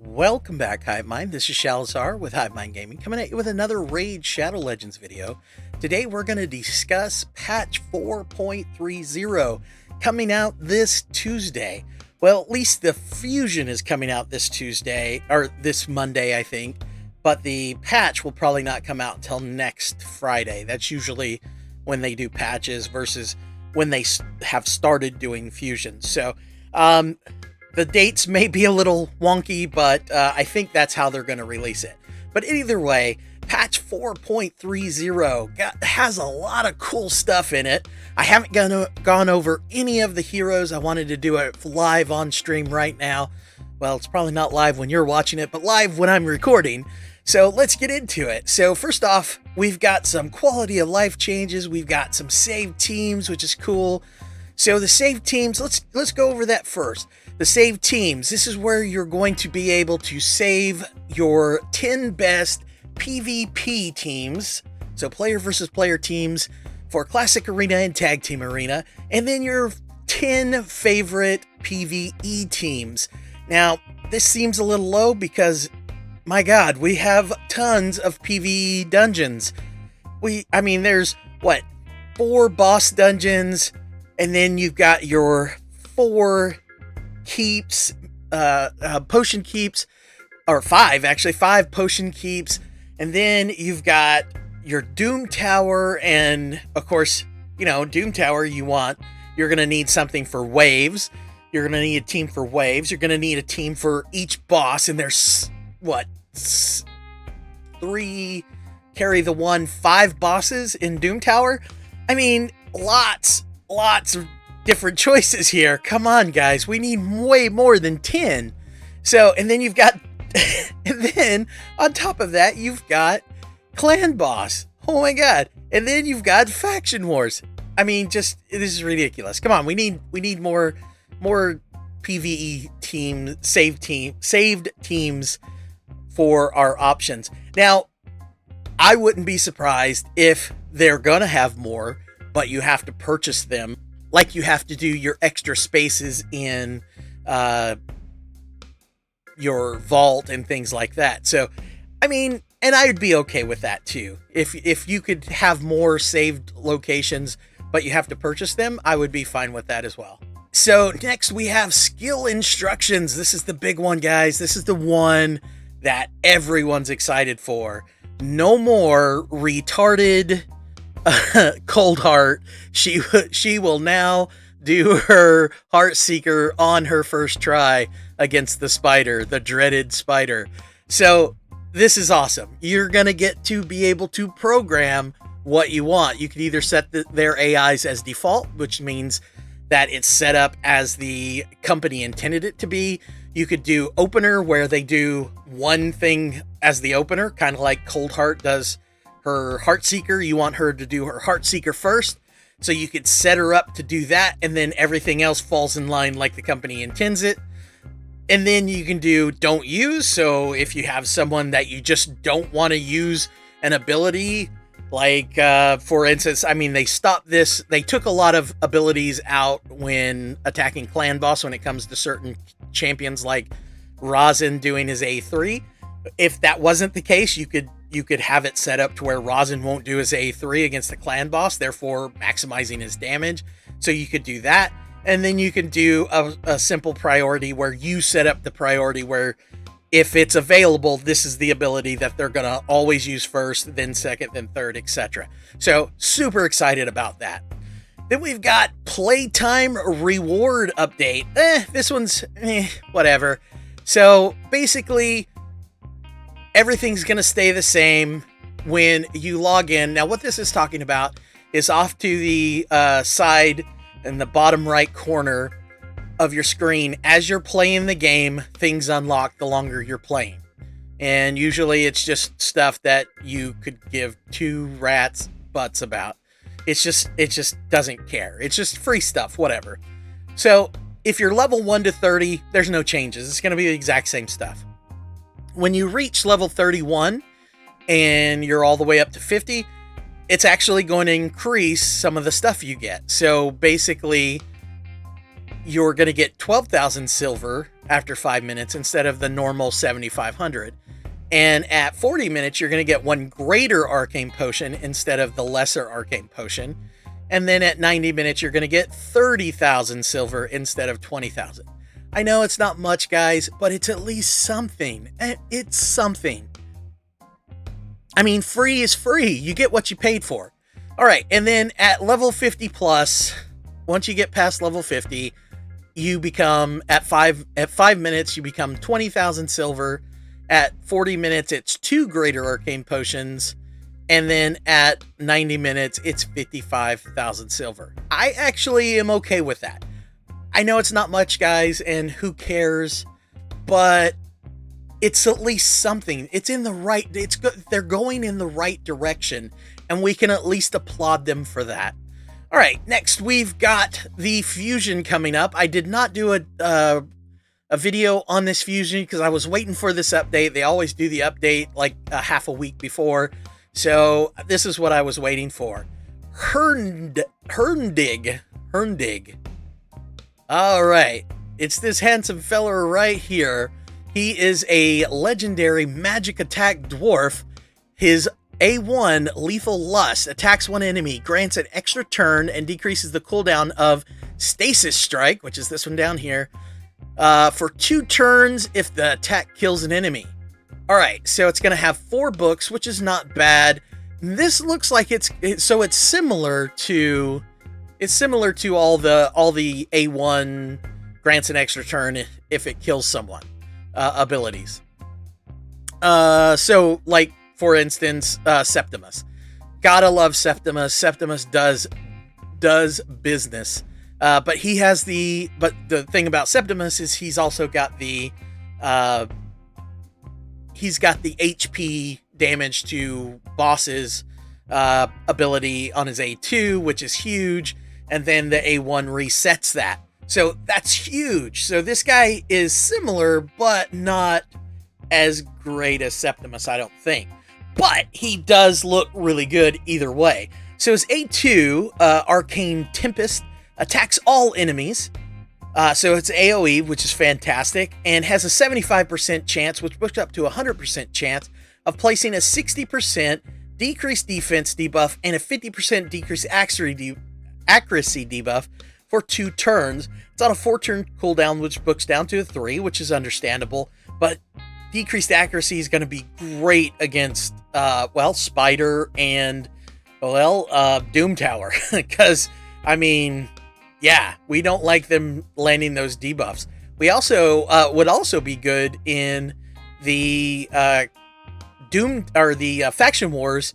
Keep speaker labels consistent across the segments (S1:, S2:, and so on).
S1: Welcome back, Hive Mind. This is Shalazar with Hive Mind Gaming, coming at you with another Raid Shadow Legends video. Today we're going to discuss patch 4.30 coming out this Tuesday. Well, at least the fusion is coming out this Tuesday, or this Monday, I think, but the patch will probably not come out until next Friday. That's usually when they do patches versus when they have started doing fusion. So, the dates may be a little wonky, but I think that's how they're going to release it. But either way, patch 4.30 has a lot of cool stuff in it. I haven't gone over any of the heroes. I wanted to do it live on stream right now. Well, it's probably not live when you're watching it, but live when I'm recording. So let's get into it. So first off, we've got some quality of life changes. We've got some saved teams, which is cool. So the saved teams, let's go over that first. The save teams, this is where you're going to be able to save your 10 best PvP teams, so player versus player teams for Classic Arena and Tag Team Arena, and then your 10 favorite PvE teams. Now, this seems a little low because, my God, we have tons of PvE dungeons. There's, 4 boss dungeons, and then you've got your 4 keeps, potion keeps, or 5 potion keeps, and then you've got your Doom Tower, and of course, Doom Tower you're going to need something for waves. You're going to need a team for waves. You're going to need a team for each boss, and there's 3 carry the 5 bosses in Doom Tower. I mean, lots of different choices here. Come on, guys. We need way more than 10. So, and then you've got, and then on top of that, you've got Clan Boss. Oh my God. And then you've got Faction Wars. I mean, this is ridiculous. Come on. We need more PvE saved teams for our options. Now, I wouldn't be surprised if they're going to have more, but you have to purchase them. Like you have to do your extra spaces in your vault and things like that. So, I mean, and I'd be okay with that too. If you could have more saved locations, but you have to purchase them, I would be fine with that as well. So next we have skill instructions. This is the big one, guys. This is the one that everyone's excited for. No more retarded Cold Heart. She will now do her Heart Seeker on her first try against the spider, the dreaded spider. So this is awesome. You're gonna get to be able to program what you want. You could either set their AIs as default, which means that it's set up as the company intended it to be. You could do opener, where they do one thing as the opener, kind of like Cold Heart does her Heartseeker. You want her to do her Heartseeker first, so you could set her up to do that, and then everything else falls in line like the company intends it. And then you can do don't use, so if you have someone that you just don't want to use an ability, like for instance, they stopped this. They took a lot of abilities out when attacking Clan Boss when it comes to certain champions, like Rosin doing his A3. If that wasn't the case, you could have it set up to where Rosin won't do his A3 against the Clan Boss, therefore maximizing his damage. So you could do that. And then you can do a simple priority where you set up the priority where if it's available, this is the ability that they're going to always use first, then second, then third, etc. So super excited about that. Then we've got Playtime Reward Update. This one's whatever. So basically, everything's going to stay the same when you log in. Now, what this is talking about is off to the side in the bottom right corner of your screen. As you're playing the game, things unlock the longer you're playing. And usually it's just stuff that you could give 2 rats butts about. It just doesn't care. It's just free stuff, whatever. So if you're level 1 to 30, there's no changes. It's going to be the exact same stuff. When you reach level 31 and you're all the way up to 50, it's actually going to increase some of the stuff you get. So basically, you're going to get 12,000 silver after 5 minutes instead of the normal 7,500. And at 40 minutes, you're going to get one greater arcane potion instead of the lesser arcane potion. And then at 90 minutes, you're going to get 30,000 silver instead of 20,000. I know it's not much, guys, but it's at least something. It's something. I mean, free is free. You get what you paid for. All right, and then at level 50 plus, once you get past level 50, you become, at 5 minutes, you become 20,000 silver. At 40 minutes, it's 2 greater arcane potions. And then at 90 minutes, it's 55,000 silver. I actually am okay with that. I know it's not much, guys, and who cares, but it's at least something. It's in the right, it's good. They're going in the right direction, and we can at least applaud them for that. All right, next we've got the fusion coming up. I did not do a video on this fusion because I was waiting for this update. They always do the update like a half a week before. So this is what I was waiting for. Herndig. All right. It's this handsome feller right here. He is a legendary magic attack dwarf. His A1 Lethal Lust attacks one enemy, grants an extra turn, and decreases the cooldown of Stasis Strike, which is this one down here, for 2 turns if the attack kills an enemy. All right, so it's going to have 4 books, which is not bad. This looks like it's similar to all the A1 grants an extra turn if it kills someone abilities. So like for instance, Septimus. Gotta love Septimus. Septimus does business. But the thing about Septimus is he's also got the HP damage to bosses ability on his A2, which is huge, and then the A1 resets that. So that's huge. So this guy is similar, but not as great as Septimus, I don't think. But he does look really good either way. So his A2, Arcane Tempest, attacks all enemies. So it's AoE, which is fantastic, and has a 75% chance, which books up to a 100% chance, of placing a 60% decreased defense debuff and a 50% decreased accuracy debuff for 2 turns. It's on a 4-turn cooldown, which books down to a 3, which is understandable, but decreased accuracy is going to be great against, Spider and, Doom Tower, because, I mean, yeah, we don't like them landing those debuffs. We also would also be good in the Faction Wars,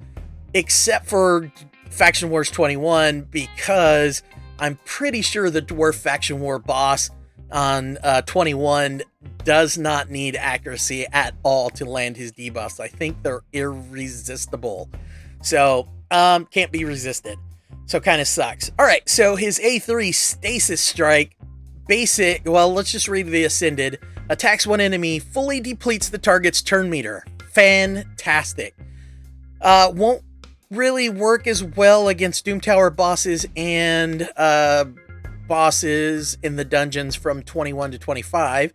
S1: except for Faction Wars 21, because I'm pretty sure the Dwarf Faction War boss on 21 does not need accuracy at all to land his debuffs. I think they're irresistible. So, can't be resisted. So kind of sucks. All right, so his A3 Stasis Strike, basic, let's just read the Ascended. Attacks one enemy, fully depletes the target's turn meter. Fantastic. Won't really work as well against Doom Tower bosses and bosses in the dungeons from 21 to 25.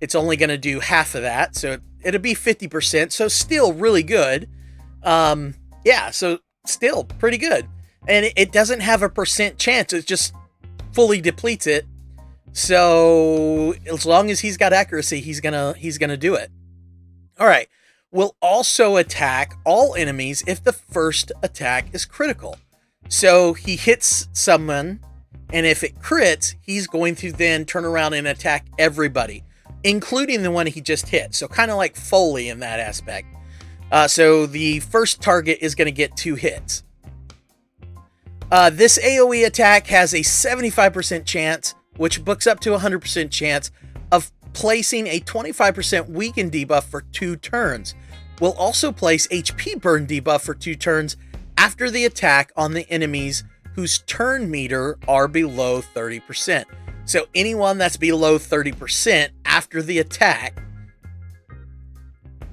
S1: It's only going to do half of that, so it'll be 50%, so still really good. So still pretty good. And it doesn't have a percent chance, it just fully depletes it. So as long as he's got accuracy, he's gonna do it. All right. Will also attack all enemies if the first attack is critical. So he hits someone, and if it crits, he's going to then turn around and attack everybody, including the one he just hit. So kind of like Foley in that aspect. So the first target is going to get 2 hits. This AoE attack has a 75% chance, which books up to a 100% chance, of placing a 25% weaken debuff for 2 turns. Will also place HP burn debuff for 2 turns after the attack on the enemies whose turn meter are below 30%. So anyone that's below 30% after the attack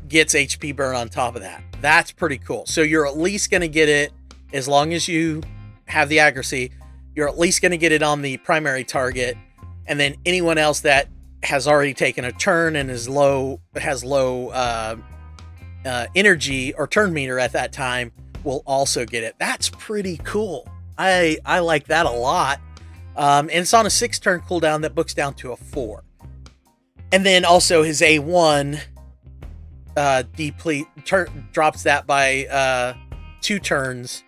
S1: gets HP burn on top of that. That's pretty cool. So you're at least going to get it, as long as you have the accuracy, you're at least going to get it on the primary target. and then anyone else that has already taken a turn and has low energy or turn meter at that time will also get it. That's pretty cool. I like that a lot. And it's on a 6-turn cooldown that books down to a 4. And then also his A1 drops that by 2 turns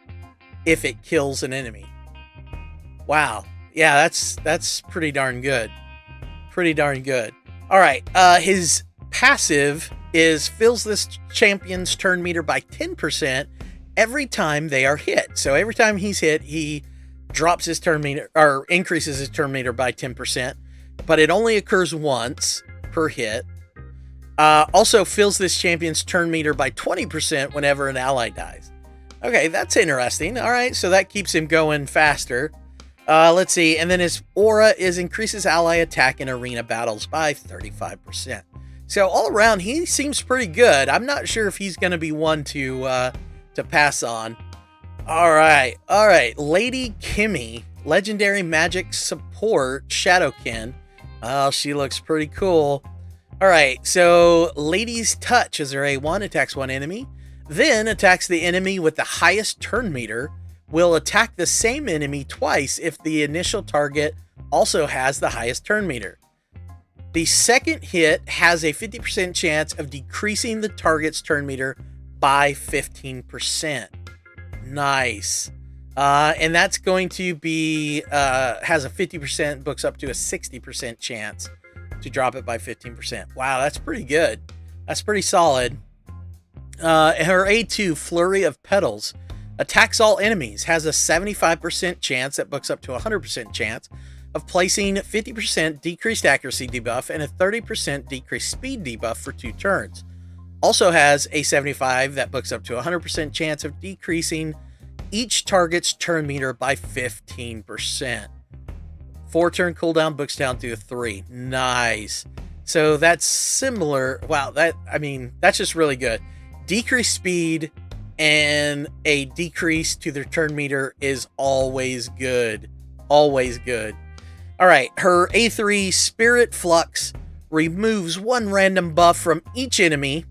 S1: if it kills an enemy. Wow. Yeah, that's pretty darn good. Pretty darn good. All right. His passive is fills this champion's turn meter by 10% every time they are hit. So every time he's hit, he drops his turn meter or increases his turn meter by 10%, but it only occurs once per hit. Also fills this champion's turn meter by 20% whenever an ally dies. Okay, that's interesting. All right, so that keeps him going faster. Let's see. And then his aura is increases ally attack in arena battles by 35%. So all around, he seems pretty good. I'm not sure if he's going to be one to pass on. All right. Lady Kimmy, legendary magic support, Shadowkin. Oh, she looks pretty cool. All right. So Lady's Touch is her A1, attacks one enemy, then attacks the enemy with the highest turn meter. Will attack the same enemy twice if the initial target also has the highest turn meter. The second hit has a 50% chance of decreasing the target's turn meter by 15%. Nice. And that's going to be, has a 50%, books up to a 60% chance to drop it by 15%. Wow, that's pretty good. That's pretty solid. Her A2, Flurry of Petals, attacks all enemies, has a 75% chance that books up to a 100% chance of placing 50% decreased accuracy debuff and a 30% decreased speed debuff for 2 turns. Also has a 75 that books up to a 100% chance of decreasing each target's turn meter by 15%. 4-turn cooldown, books down to a 3. Nice. So that's similar. Wow, that's just really good. Decreased speed and a decrease to their turn meter is always good. Always good. All right, her A3, Spirit Flux, removes 1 random buff from each enemy,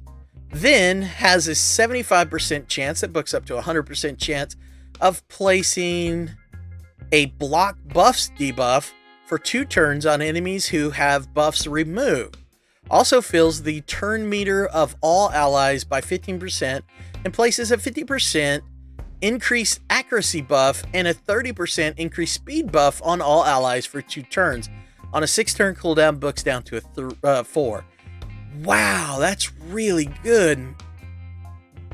S1: then has a 75% chance that books up to a 100% chance of placing a block buffs debuff for 2 turns on enemies who have buffs removed. Also fills the turn meter of all allies by 15% and places a 50% increased accuracy buff and a 30% increased speed buff on all allies for 2 turns. On a 6-turn cooldown, books down to a 4. Wow, that's really good.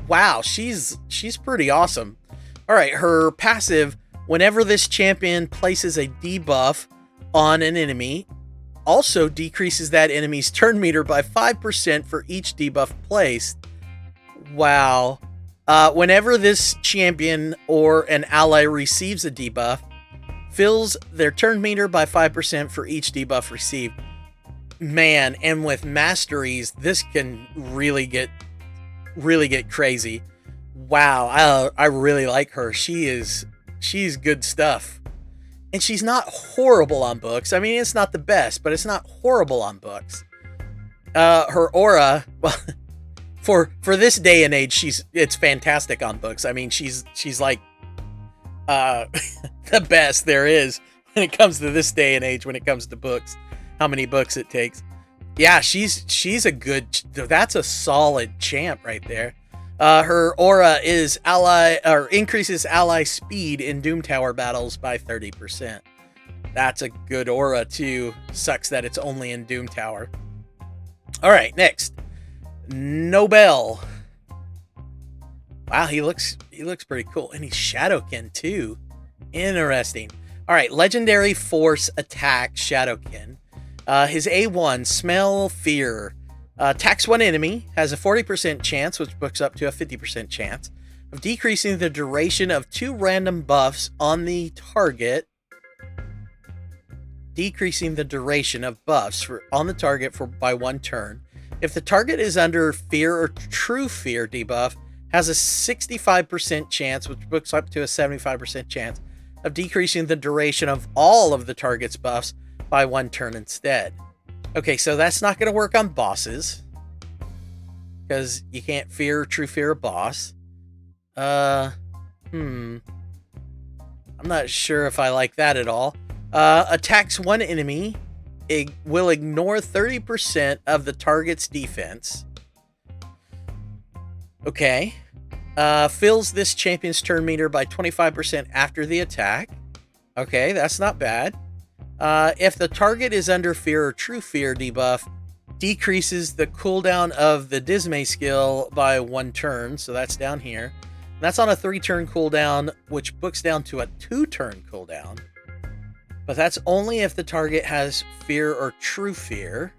S1: Wow, she's pretty awesome. All right, her passive, whenever this champion places a debuff on an enemy, also decreases that enemy's turn meter by 5% for each debuff placed. Wow. Whenever this champion or an ally receives a debuff, fills their turn meter by 5% for each debuff received. Man, and with masteries, this can really get crazy. Wow, I really like her. She's good stuff. And she's not horrible on books. I mean, it's not the best, but it's not horrible on books. Her aura, well, for this day and age, it's fantastic on books. I mean, she's like the best there is when it comes to this day and age. When it comes to books, how many books it takes. Yeah, she's a good. That's a solid champ right there. Her aura is increases ally speed in Doom Tower battles by 30%. That's a good aura too. Sucks that it's only in Doom Tower. All right, next, Nobel. Wow, he looks pretty cool, and he's Shadowkin too. Interesting. All right, legendary force attack Shadowkin. His A1, Smell Fear. Attacks one enemy, has a 40% chance, which books up to a 50% chance, of decreasing the duration of 2 random buffs on the target. Decreasing the duration of buffs on the target by 1 turn. If the target is under Fear or True Fear debuff, has a 65% chance, which books up to a 75% chance, of decreasing the duration of all of the target's buffs by 1 turn instead. Okay, so that's not going to work on bosses, because you can't true fear a boss. I'm not sure if I like that at all. Attacks one enemy. It will ignore 30% of the target's defense. Okay. Fills this champion's turn meter by 25% after the attack. Okay, that's not bad. If the target is under fear or true fear debuff, decreases the cooldown of the Dismay skill by 1 turn. So that's down here. That's on a 3-turn cooldown, which books down to a 2-turn cooldown. But that's only if the target has fear or true fear.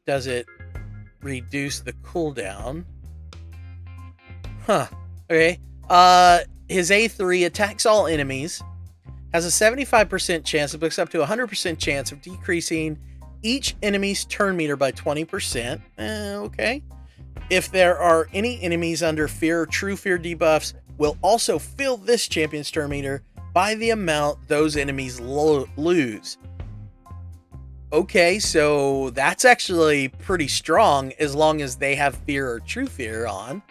S1: Does it reduce the cooldown? Huh. Okay. His A3 attacks all enemies. Has a 75% chance, it books up to a 100% chance of decreasing each enemy's turn meter by 20%. Okay. If there are any enemies under fear or true fear debuffs, will also fill this champion's turn meter by the amount those enemies lose. Okay, so that's actually pretty strong as long as they have fear or true fear on.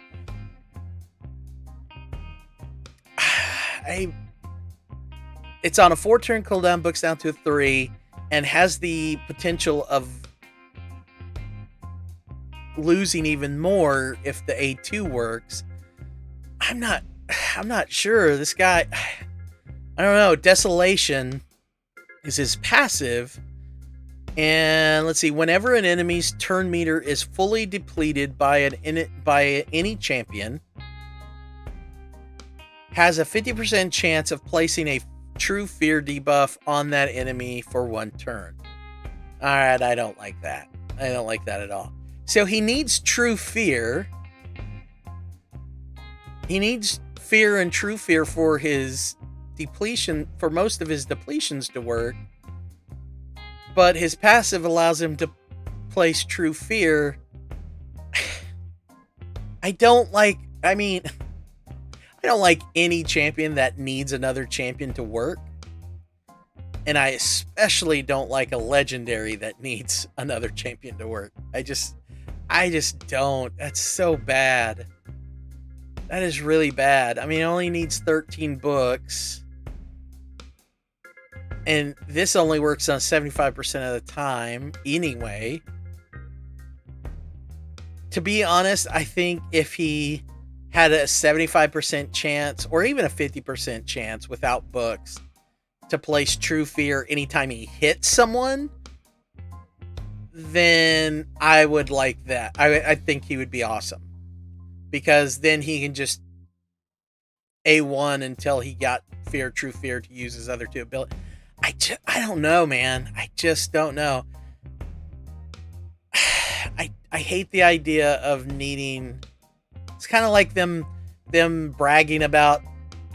S1: It's on a 4-turn cooldown, books down to a 3, and has the potential of losing even more if the A2 works. I'm not sure. This guy, I don't know. Desolation is his passive. And let's see, whenever an enemy's turn meter is fully depleted by any champion, has a 50% chance of placing a true fear debuff on that enemy for 1 turn. All right, I don't like that. I don't like that at all. So he needs true fear. He needs fear and true fear for his depletion, for most of his depletions to work. But his passive allows him to place true fear. I don't like any champion that needs another champion to work. And I especially don't like a legendary that needs another champion to work. I just don't. That's so bad. That is really bad. I mean, it only needs 13 books. And this only works on 75% of the time anyway. To be honest, I think if he had a 75% chance or even a 50% chance without books to place true fear anytime he hits someone, then I would like that. I think he would be awesome, because then he can just A1 until he got true fear to use his other 2 abilities. I don't know, man. I just don't know. I hate the idea of needing. It's kind of like them bragging about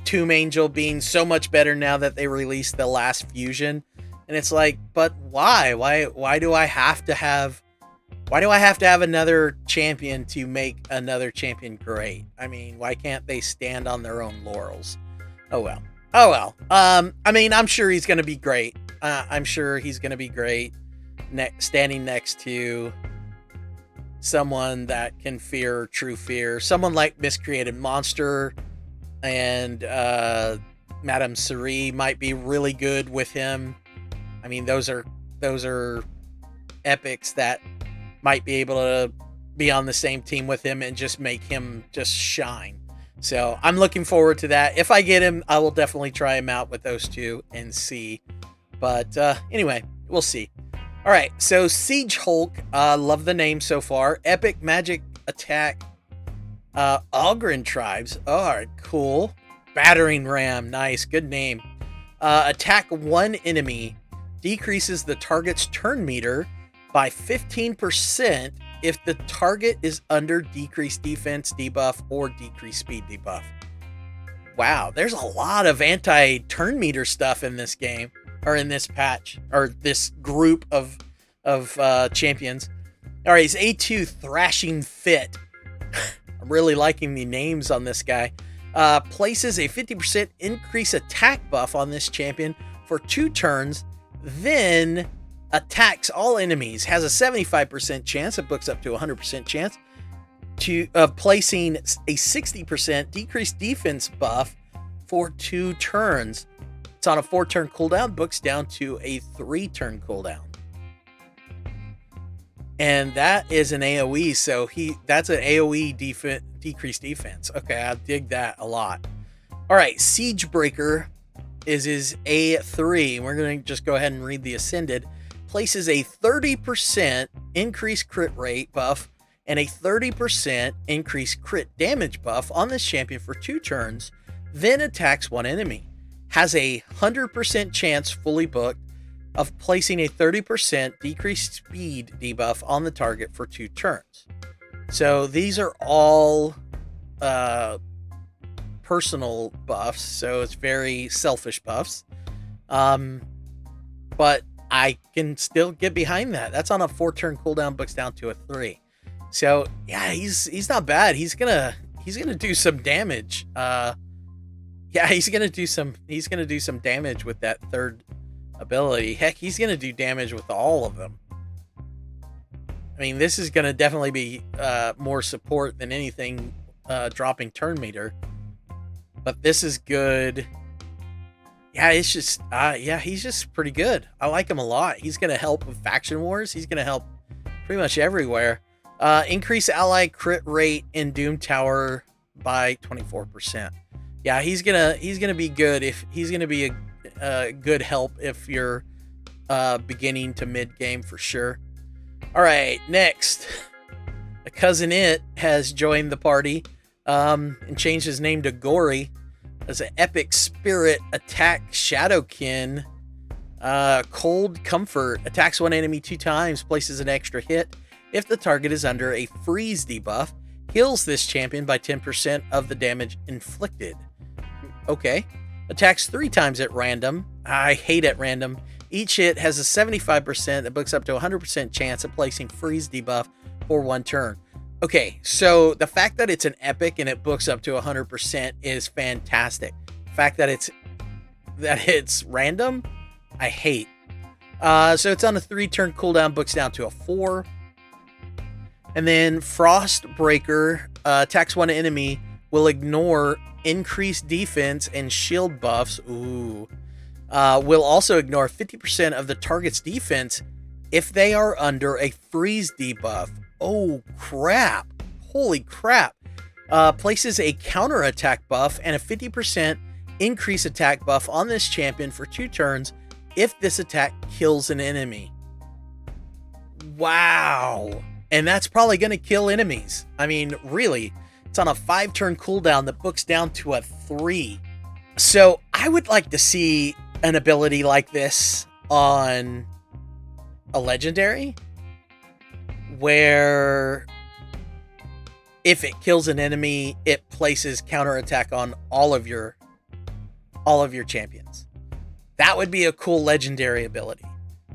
S1: Tomb Angel being so much better now that they released the last fusion, and it's like, but why? Why do I have to have another champion to make another champion great? I mean, why can't they stand on their own laurels? Oh well. I mean, I'm sure he's going to be great. Standing next to someone that can fear true fear. Someone like Miscreated Monster and Madame Cerie might be really good with him. I mean, those are epics that might be able to be on the same team with him and just make him just shine. So I'm looking forward to that. If I get him, I will definitely try him out with those 2 and see. But anyway, we'll see. All right, so Siege Hulk, love the name so far. Epic magic attack, Ogren tribes. Oh, all right, cool. Battering ram, nice, good name. Attack one enemy, decreases the target's turn meter by 15% if the target is under decreased defense debuff or decreased speed debuff. Wow, there's a lot of anti-turn meter stuff in this game, or in this patch, or this group of champions. All right, he's A2 Thrashing Fit. I'm really liking the names on this guy. Places a 50% increase attack buff on this champion for 2 turns, then attacks all enemies. Has a 75% chance, it books up to 100% chance, of placing a 60% decreased defense buff for 2 turns. It's on a 4-turn cooldown, books down to a 3-turn cooldown. And that is an AoE, so that's an AoE decreased defense. Okay, I dig that a lot. All right, Siege Breaker is his A3. We're going to just go ahead and read the Ascended. Places a 30% increased crit rate buff and a 30% increased crit damage buff on this champion for 2 turns, then attacks 1 enemy. Has a 100% chance, fully booked, of placing a 30% decreased speed debuff on the target for 2 turns. So these are all personal buffs, so it's very selfish buffs. But I can still get behind that. That's on a 4-turn cooldown, books down to a 3. So yeah, he's not bad. He's gonna do some damage. Yeah, he's gonna do some damage with that 3rd ability. Heck, he's gonna do damage with all of them. I mean, this is gonna definitely be more support than anything dropping turn meter. But this is good. Yeah, it's just yeah, he's just pretty good. I like him a lot. He's gonna help with faction wars. He's gonna help pretty much everywhere. Increase ally crit rate in Doom Tower by 24%. Yeah, he's gonna be good. If he's gonna be a good help if you're beginning to mid game for sure. All right, next, a cousin It has joined the party and changed his name to Gory as an epic spirit attack Shadowkin. Cold Comfort attacks 1 enemy 2 times, places an extra hit if the target is under a freeze debuff, heals this champion by 10% of the damage inflicted. Okay. Attacks 3 times at random. I hate at random. Each hit has a 75% that books up to 100% chance of placing freeze debuff for 1 turn. Okay, so the fact that it's an epic and it books up to 100% is fantastic. The fact that it's random, I hate. So it's on a 3-turn cooldown, books down to a 4. And then Frost Breaker attacks 1 enemy, will ignore increased defense and shield buffs. Ooh. Will also ignore 50% of the target's defense if they are under a freeze debuff. Oh, crap. Holy crap. Places a counterattack buff and a 50% increase attack buff on this champion for 2 turns if this attack kills an enemy. Wow. And that's probably going to kill enemies. I mean, really, it's on a 5-turn cooldown that books down to a 3. So I would like to see an ability like this on a legendary, where if it kills an enemy, it places counterattack on all of your champions. That would be a cool legendary ability.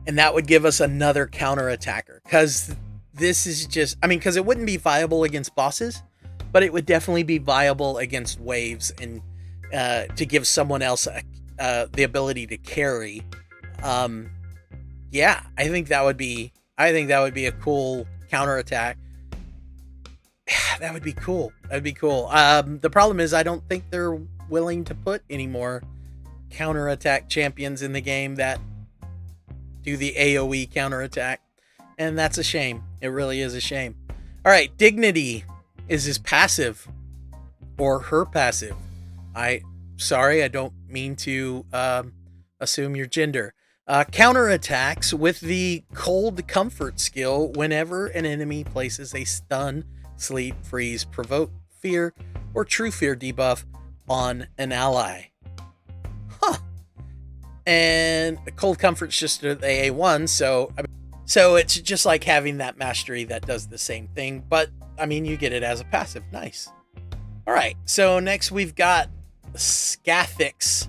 S1: And that would give us another counterattacker. Because this is just, I mean, because it wouldn't be viable against bosses, but it would definitely be viable against waves and to give someone else the ability to carry. Yeah, I think that would be a cool counterattack. That would be cool. That'd be cool. The problem is I don't think they're willing to put any more counterattack champions in the game that do the AoE counterattack. And that's a shame. It really is a shame. All right, Dignity is his passive, or her passive. Sorry, I don't mean to assume your gender. Counterattacks with the Cold Comfort skill whenever an enemy places a stun, sleep, freeze, provoke, fear, or true fear debuff on an ally. Huh. And Cold Comfort's just the AA1, so it's just like having that mastery that does the same thing, but I mean, you get it as a passive. Nice. All right, so next we've got Scathix,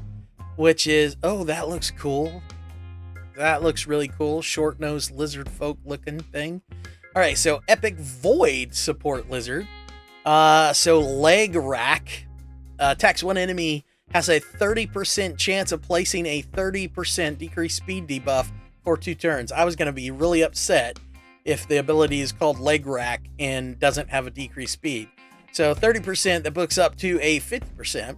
S1: which is, oh, that looks cool. That looks really cool. Short-nosed lizard folk looking thing. All right, so Epic Void support lizard. So leg rack attacks one enemy, has a 30% chance of placing a 30% decreased speed debuff for 2 turns. I was going to be really upset if the ability is called Leg Rack and doesn't have a decreased speed. So 30%, that books up to a 50%.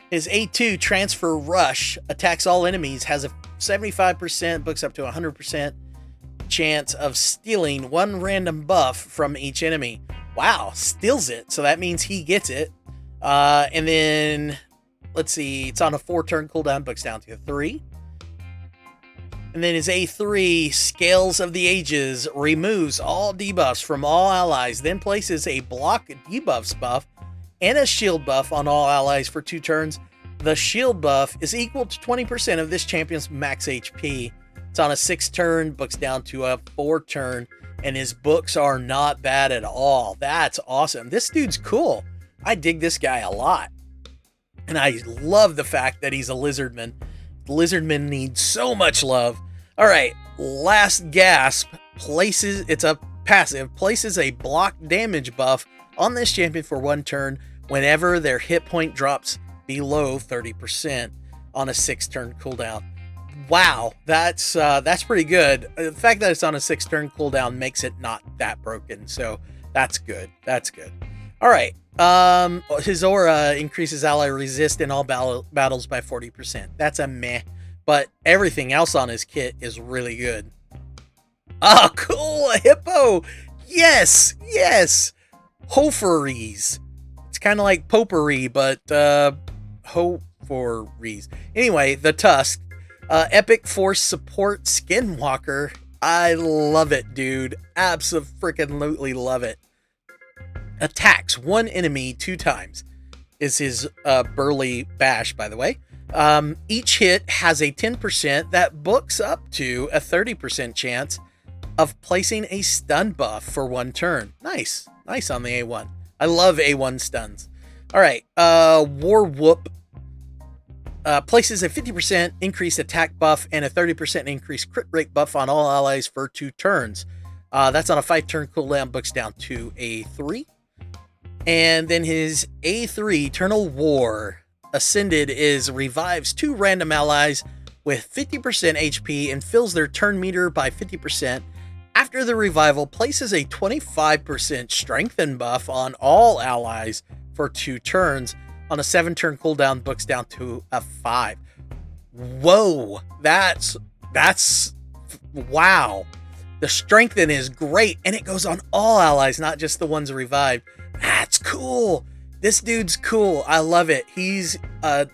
S1: His A2 Transfer Rush attacks all enemies, has a 75%, books up to 100% chance of stealing 1 random buff from each enemy. Wow, steals it, so that means he gets it. And then, let's see, it's on a 4-turn cooldown, books down to a 3. And then his A3, Scales of the Ages, removes all debuffs from all allies, then places a block debuffs buff and a shield buff on all allies for 2 turns. The shield buff is equal to 20% of this champion's max HP. It's on a 6-turn, books down to a 4-turn, and his books are not bad at all. That's awesome. This dude's cool. I dig this guy a lot. And I love the fact that he's a lizardman. Lizardmen need so much love. All right, Last Gasp places, it's a passive, places a block damage buff on this champion for 1 turn whenever their hit point drops below 30% on a 6-turn cooldown. Wow, that's pretty good. The fact that it's on a 6-turn cooldown makes it not that broken, so that's good. That's good. All right. His aura increases ally resist in all battles by 40%. That's a meh, but everything else on his kit is really good. Oh, cool, a hippo. Yes, yes. Hoferes. It's kind of like potpourri, but hoferes. Anyway, the Tusk. Epic Force Support Skinwalker. I love it, dude. Abso-freaking-lutely love it. Attacks 1 enemy 2 times. Is his burly bash, by the way. Each hit has a 10% that books up to a 30% chance of placing a stun buff for 1 turn. Nice. Nice on the A1. I love A1 stuns. All right. War Whoop. Places a 50% increased attack buff and a 30% increased crit rate buff on all allies for 2 turns. That's on a 5-turn cooldown, books down to a 3. And then his A3, Eternal War Ascended, is revives 2 random allies with 50% HP and fills their turn meter by 50%. After the revival, places a 25% strengthen buff on all allies for 2 turns. On a 7-turn cooldown, books down to a 5. Whoa, that's wow. The strengthen is great, and it goes on all allies, not just the ones revived. That's cool. This dude's cool. I love it. He's a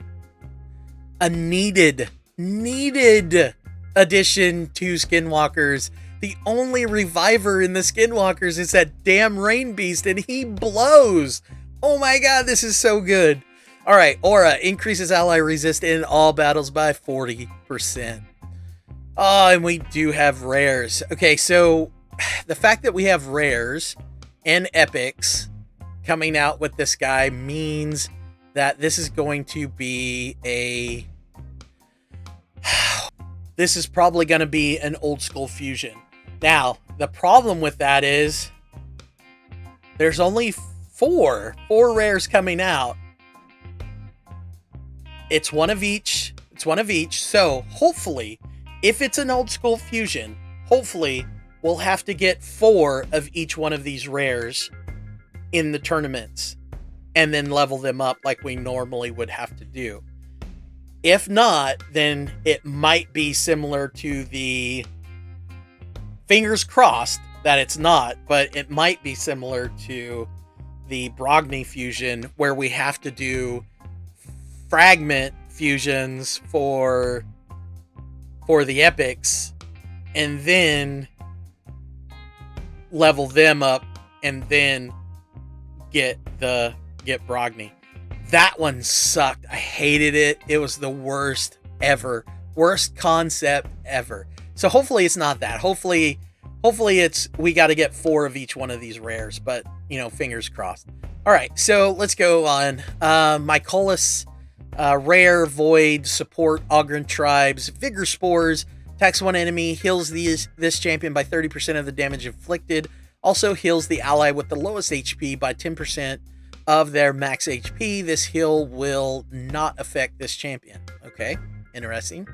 S1: needed addition to Skinwalkers. The only reviver in the Skinwalkers is that damn Rain Beast, and he blows. Oh my god, this is so good. All right, Aura increases ally resist in all battles by 40%. Oh, and we do have rares. Okay, so the fact that we have rares and epics coming out with this guy means that this is going to be a... This is probably going to be an old school fusion. Now, the problem with that is there's only four rares coming out. It's one of each. So hopefully, if it's an old school fusion, hopefully we'll have to get 4 of each one of these rares in the tournaments and then level them up like we normally would have to do. If not, then it might be similar to the, fingers crossed that it's not, but it might be similar to the Brogni fusion where we have to do fragment fusions for the epics and then level them up and then get Brogni. That one sucked. I hated it. It was the worst ever. Worst concept ever. So hopefully it's not that. Hopefully it's, we got to get 4 of each one of these rares, but you know, fingers crossed. All right, so let's go on. Mycolis, rare, void, support, Ogren tribes, vigor spores, attacks 1 enemy, heals this champion by 30% of the damage inflicted, also heals the ally with the lowest HP by 10% of their max HP. This heal will not affect this champion. Okay, interesting.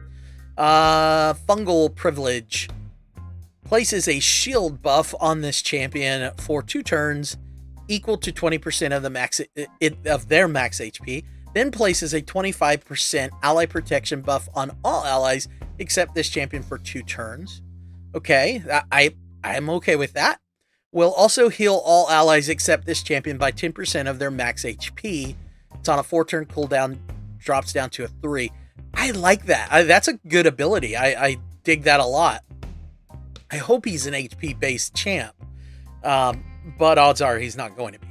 S1: Fungal Privilege places a shield buff on this champion for 2 turns, equal to 20% of their max HP. Then places a 25% ally protection buff on all allies except this champion for 2 turns. Okay, I'm okay with that. Will also heal all allies except this champion by 10% of their max HP. It's on a 4-turn cooldown, drops down to a 3. I like that. That's a good ability. I dig that a lot. I hope he's an HP-based champ, but odds are he's not going to be.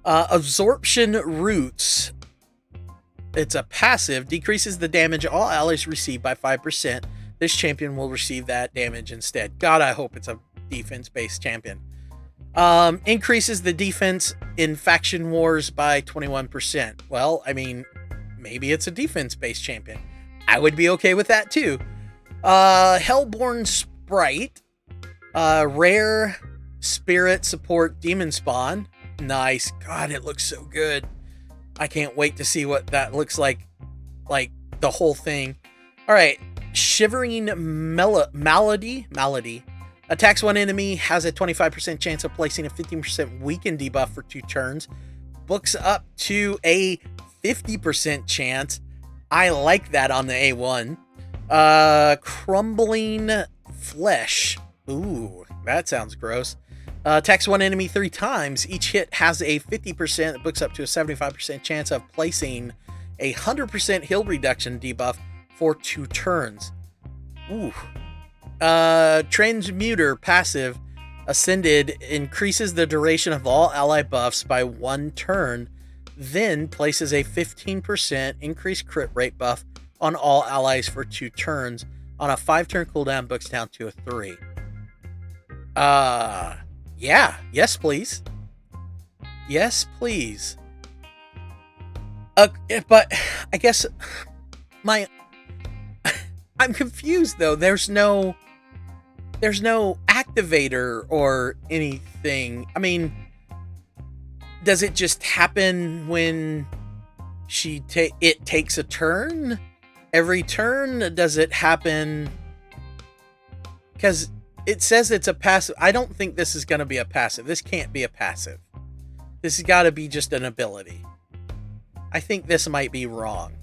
S1: Absorption Roots. It's a passive, decreases the damage all allies receive by 5%. This champion will receive that damage instead. God, I hope it's a defense-based champion. Increases the defense in faction wars by 21%. Well, I mean, maybe it's a defense-based champion. I would be okay with that too. Hellborn Sprite. Rare spirit support demon spawn. Nice. God, it looks so good. I can't wait to see what that looks like the whole thing. All right. Shivering Malady. Attacks one enemy, has a 25% chance of placing a 15% weaken debuff for 2 turns. Books up to a 50% chance. I like that on the A1. Crumbling Flesh. Ooh, that sounds gross. Attacks one enemy 3 times. Each hit has a 50%, books up to a 75% chance of placing a 100% heal reduction debuff for 2 turns. Ooh. Transmuter passive Ascended increases the duration of all ally buffs by 1 turn, then places a 15% increased crit rate buff on all allies for 2 turns. On a 5-turn cooldown, books down to a 3. Yeah. Yes, please. Yes, please. But I guess I'm confused though. There's no activator or anything. I mean, does it just happen when it takes a turn? Every turn? Does it happen? Because it says it's a passive. I don't think this is going to be a passive. This can't be a passive. This has got to be just an ability. I think this might be wrong.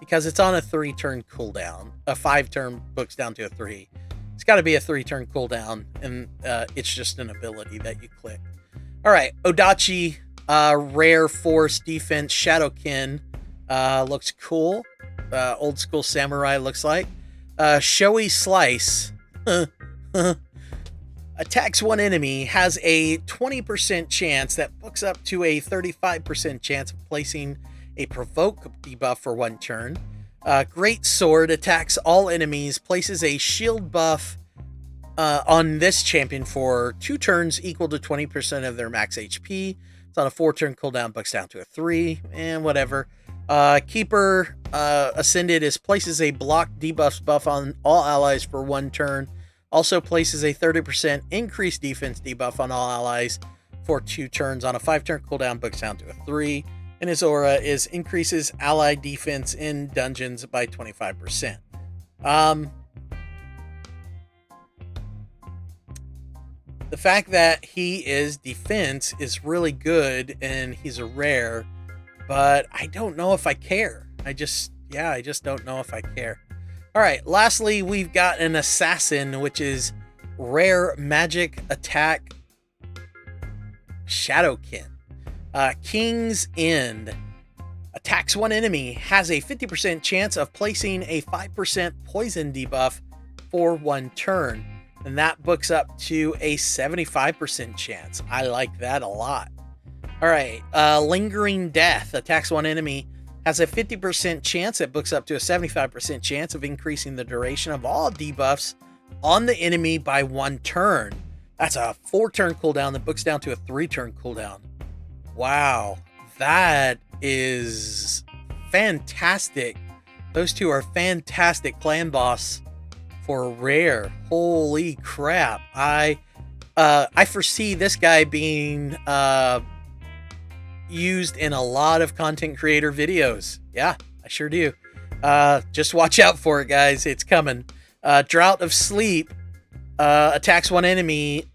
S1: Because it's on a 3-turn cooldown. A 5-turn books down to a 3. It's got to be a 3-turn cooldown. And it's just an ability that you click. Alright, Odachi, Rare Force Defense Shadowkin. Looks cool. Old school samurai looks like. Showy Slice. Attacks one enemy, has a 20% chance that books up to a 35% chance of placing a provoke debuff for 1 turn. Great Sword attacks all enemies, places a shield buff on this champion for 2 turns equal to 20% of their max HP. It's on a 4-turn cooldown, books down to a 3, and whatever. Keeper Ascended places a block debuffs buff on all allies for 1 turn. Also places a 30% increased defense debuff on all allies for 2 turns. On a 5-turn cooldown, books down to a 3. And his aura increases ally defense in dungeons by 25%. The fact that he is defense is really good and he's a rare, but I don't know if I care. I just don't know if I care. All right, lastly, we've got an assassin, which is rare magic attack Shadowkin. King's End. Attacks one enemy, has a 50% chance of placing a 5% poison debuff for 1 turn. And that books up to a 75% chance. I like that a lot. All right, Lingering Death. Attacks one enemy, has a 50% chance. It books up to a 75% chance of increasing the duration of all debuffs on the enemy by 1 turn. That's a 4-turn cooldown that books down to a 3-turn cooldown. Wow, that is fantastic. Those two are fantastic clan boss for rare. Holy crap. I foresee this guy being used in a lot of content creator videos. Yeah, I sure do. Just watch out for it, guys. It's coming. Drought of Sleep attacks one enemy,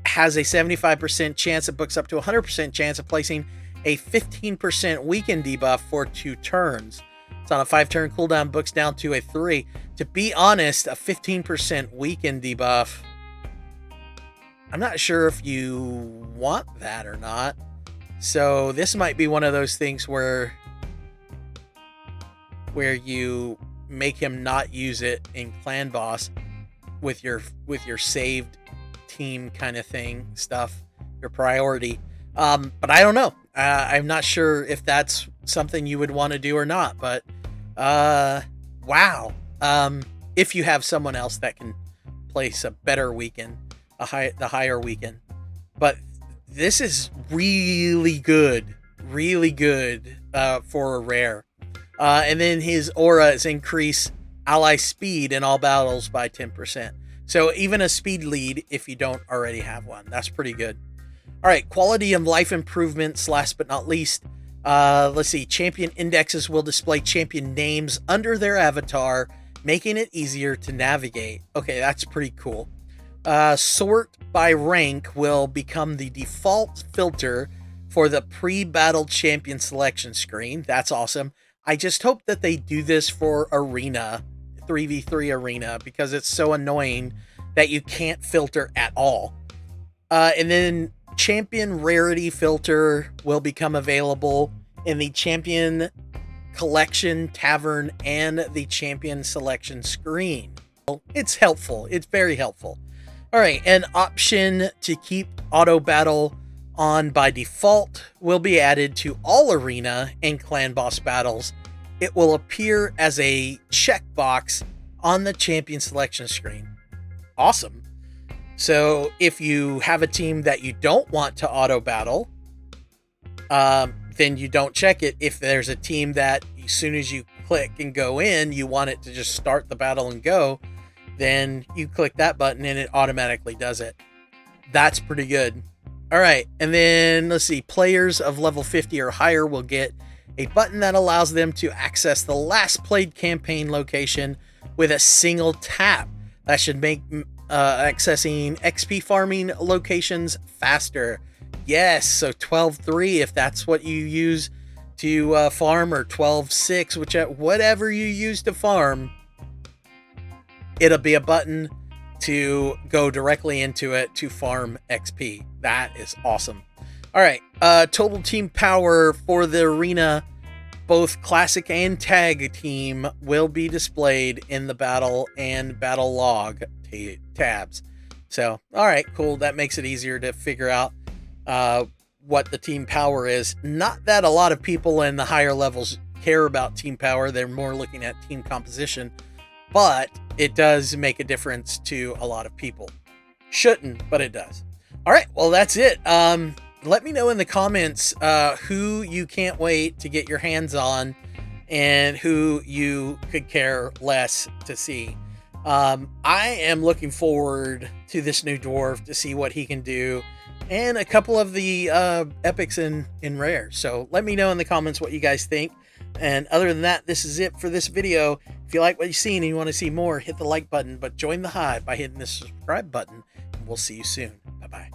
S1: has a 75% chance, it books up to 100% chance of placing a 15% weaken debuff for 2 turns. It's on a 5-turn cooldown, books down to a 3. To be honest, a 15% weaken debuff, I'm not sure if you want that or not. So this might be one of those things where you make him not use it in clan boss with your saved team kind of thing stuff, your priority. But I don't know. I'm not sure if that's something you would want to do or not. But wow. If you have someone else that can place a better weaken, the higher weaken. But this is really good for a rare. And then his aura is increase ally speed in all battles by 10%. So even a speed lead if you don't already have one. That's pretty good. All right, quality of life improvements, last but not least. Let's see. Champion indexes will display champion names under their avatar, making it easier to navigate. Okay, that's pretty cool. Sort by rank will become the default filter for the pre-battle champion selection screen. That's awesome. I just hope that they do this for arena, 3v3 arena, because it's so annoying that you can't filter at all. And then champion rarity filter will become available in the champion collection, tavern, and the champion selection screen. It's helpful. It's very helpful. All right, an option to keep auto battle on by default will be added to all arena and clan boss battles. It will appear as a checkbox on the champion selection screen. Awesome. So if you have a team that you don't want to auto battle, then you don't check it. If there's a team that as soon as you click and go in, you want it to just start the battle and go, then you click that button and it automatically does it. That's pretty good. All right, and then let's see. Players of level 50 or higher will get a button that allows them to access the last played campaign location with a single tap. That should make accessing XP farming locations faster. Yes, so 12.3 if that's what you use to farm, or 12.6, whatever you use to farm, it'll be a button to go directly into it to farm XP. That is awesome. All right, total team power for the arena, both classic and tag team, will be displayed in the battle and battle log tabs. So, all right, cool. That makes it easier to figure out what the team power is. Not that a lot of people in the higher levels care about team power. They're more looking at team composition, but it does make a difference to a lot of people. Shouldn't, but it does. All right, well, that's it. Let me know in the comments who you can't wait to get your hands on and who you could care less to see. I am looking forward to this new dwarf to see what he can do, and a couple of the epics in rare. So let me know in the comments what you guys think. And other than that, this is it for this video. If you like what you've seen and you want to see more, hit the like button, but join the Hive by hitting the subscribe button, and we'll see you soon. Bye-bye.